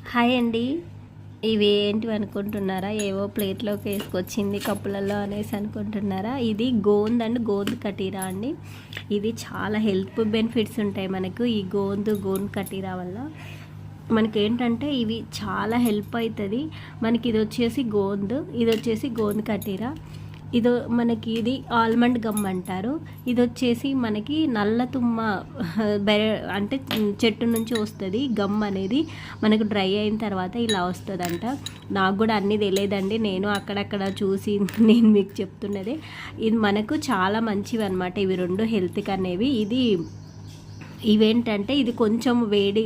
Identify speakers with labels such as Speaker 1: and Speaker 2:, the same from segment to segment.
Speaker 1: Hi అండి. ఇవి ఏంటివి అనుకుంటున్నారా? ఏవో ప్లేట్లోకి వేసుకొచ్చింది కప్పులలో అనేసి అనుకుంటున్నారా? ఇది గోంద్ అండ్ గోంద్ కటీరా అండి. ఇది చాలా హెల్త్ బెనిఫిట్స్ ఉంటాయి మనకు. ఈ గోంద్ కటీరా వల్ల మనకేంటంటే ఇవి చాలా హెల్ప్ అవుతుంది మనకి. ఇది వచ్చేసి గోంద్ కటీరా. ఇది ఆల్మండ్ గమ్ అంటారు. ఇది వచ్చేసి మనకి నల్ల తుమ్మ అంటే చెట్టు నుంచి వస్తుంది గమ్ అనేది. మనకు డ్రై అయిన తర్వాత ఇలా వస్తుందంట. నాకు కూడా అన్నీ తెలియదండి, నేను అక్కడక్కడ చూసి నేను మీకు చెప్తున్నది. ఇది మనకు చాలా మంచివి అనమాట ఇవి రెండు హెల్త్కి అనేవి. ఇవేంటంటే ఇది కొంచెం వేడి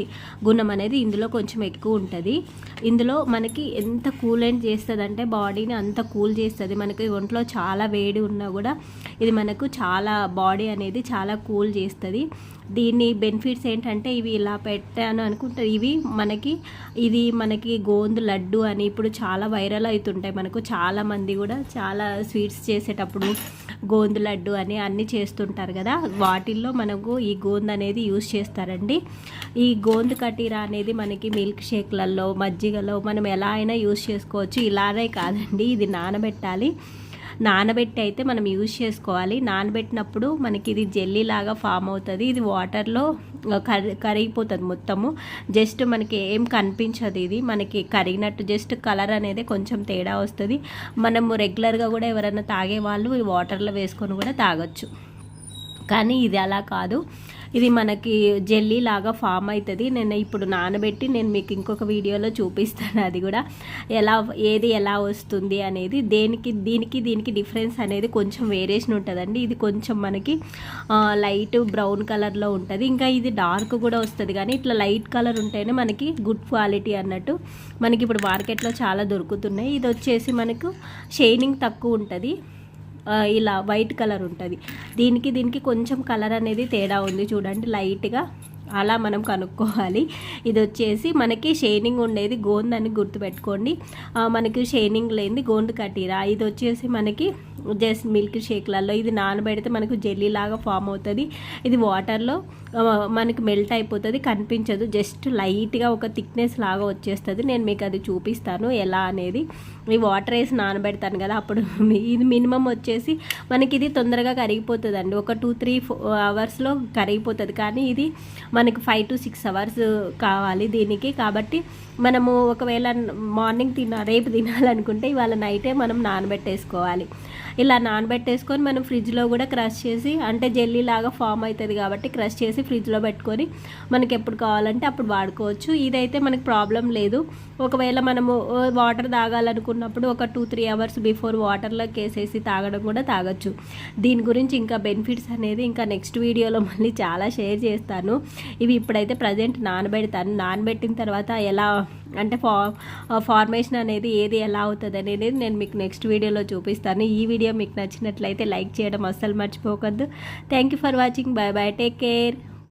Speaker 1: గుణం అనేది ఇందులో కొంచెం ఎక్కువ ఉంటుంది. ఇందులో మనకి ఎంత కూలెంట్ చేస్తుంది అంటే బాడీని అంత కూల్ చేస్తుంది. మనకి ఒంట్లో చాలా వేడి ఉన్నా కూడా ఇది మనకు చాలా బాడీ అనేది చాలా కూల్ చేస్తుంది. దీని బెనిఫిట్స్ ఏంటంటే ఇవి ఇలా పెట్టాను అనుకుంటే ఇది మనకి గోంద్ లడ్డు అని ఇప్పుడు చాలా వైరల్ అవుతుంటాయి. మనకు చాలామంది కూడా చాలా స్వీట్స్ చేసేటప్పుడు గోంద్ లడ్డు అని అన్నీ చేస్తుంటారు కదా, వాటిల్లో మనకు ఈ గోంద్ అనేది యూజ్ చేస్తారండి. ఈ గోంద్ కటీరా అనేది మనకి మిల్క్ షేక్లలో మజ్జిగలో మనం ఎలా అయినా యూజ్ చేసుకోవచ్చు. ఇలానే కాదండి, ఇది నానబెట్టి అయితే మనం యూజ్ చేసుకోవాలి. నానబెట్టినప్పుడు మనకి ఇది జెల్లీ లాగా ఫామ్ అవుతుంది. ఇది వాటర్లో కరిగిపోతుంది మొత్తము. జస్ట్ మనకి ఏం కనిపించదు, ఇది మనకి కరిగినట్టు జస్ట్ కలర్ అనేది కొంచెం తేడా వస్తుంది. మనము రెగ్యులర్గా కూడా ఎవరైనా తాగే వాళ్ళు ఈ వాటర్లో వేసుకొని కూడా తాగొచ్చు. కానీ ఇది అలా కాదు, ఇది మనకి జెల్లీ లాగా ఫామ్ అవుతుంది. నేను ఇప్పుడు నానబెట్టి నేను మీకు ఇంకొక వీడియోలో చూపిస్తాను అది కూడా ఎలా వస్తుంది అనేది. దీనికి డిఫరెన్స్ అనేది కొంచెం వేరియేషన్ ఉంటుందండి. ఇది కొంచెం మనకి లైట్ బ్రౌన్ కలర్లో ఉంటుంది, ఇంకా ఇది డార్క్ కూడా వస్తుంది. కానీ ఇట్లా లైట్ కలర్ ఉంటేనే మనకి గుడ్ క్వాలిటీ అన్నట్టు. మనకి ఇప్పుడు మార్కెట్లో చాలా దొరుకుతున్నాయి. ఇది వచ్చేసి మనకు షైనింగ్ తక్కువ ఉంటుంది, ఇలా వైట్ కలర్ ఉంటుంది. దీనికి కొంచెం కలర్ అనేది తేడా ఉంది చూడండి లైట్గా, అలా మనం కనుక్కోవాలి. ఇది వచ్చేసి మనకి షైనింగ్ ఉండేది గోంద్ అని గుర్తుపెట్టుకోండి. మనకి షైనింగ్ లేనిది గోంద్ కటీరా. ఇది వచ్చేసి మనకి జస్ట్ మిల్క్ షేక్లలో ఇది నానబెడితే మనకు జెల్లీ లాగా ఫామ్ అవుతుంది. ఇది వాటర్లో మనకి మెల్ట్ అయిపోతుంది, కనిపించదు, జస్ట్ లైట్గా ఒక థిక్నెస్ లాగా వచ్చేస్తుంది. నేను మీకు అది చూపిస్తాను ఎలా అనేది. ఈ వాటర్ వేసి నానబెడతాను కదా అప్పుడు. ఇది మినిమం వచ్చేసి మనకి ఇది తొందరగా కరిగిపోతుంది అండి, ఒక 2-3 అవర్స్లో కరిగిపోతుంది. కానీ ఇది మనకు 5 to 6 అవర్స్ కావాలి దీనికి. కాబట్టి మనము ఒకవేళ మార్నింగ్ రేపు తినాలనుకుంటే ఇవాళ నైటే మనం నానబెట్టేసుకోవాలి. ఇలా నానబెట్టేసుకొని మనం ఫ్రిడ్జ్లో కూడా క్రష్ చేసి, అంటే జెల్లీ లాగా ఫామ్ అవుతుంది కాబట్టి క్రష్ చేసి ఫ్రిడ్జ్లో పెట్టుకొని మనకి ఎప్పుడు కావాలంటే అప్పుడు వాడుకోవచ్చు. ఇదైతే మనకు ప్రాబ్లం లేదు. ఒకవేళ మనము వాటర్ తాగాలనుకున్నప్పుడు ఒక 2-3 అవర్స్ బిఫోర్ వాటర్లోకి వేసేసి తాగడం కూడా తాగొచ్చు. దీని గురించి ఇంకా బెనిఫిట్స్ అనేది ఇంకా నెక్స్ట్ వీడియోలో మళ్ళీ చాలా షేర్ చేస్తాను. ఇవి ఇప్పుడైతే ప్రజెంట్ నానబెడతాను. నానబెట్టిన తర్వాత ఎలా అంటే ఫార్మేషన్ అనేది ఎలా అవుతుంది అనేది నేను మీకు నెక్స్ట్ వీడియోలో చూపిస్తాను. ఈ వీడియో మీకు నచ్చినట్లయితే లైక్ చేయడం అస్సలు మర్చిపోవద్దు. Thank you for watching. Bye bye, take care.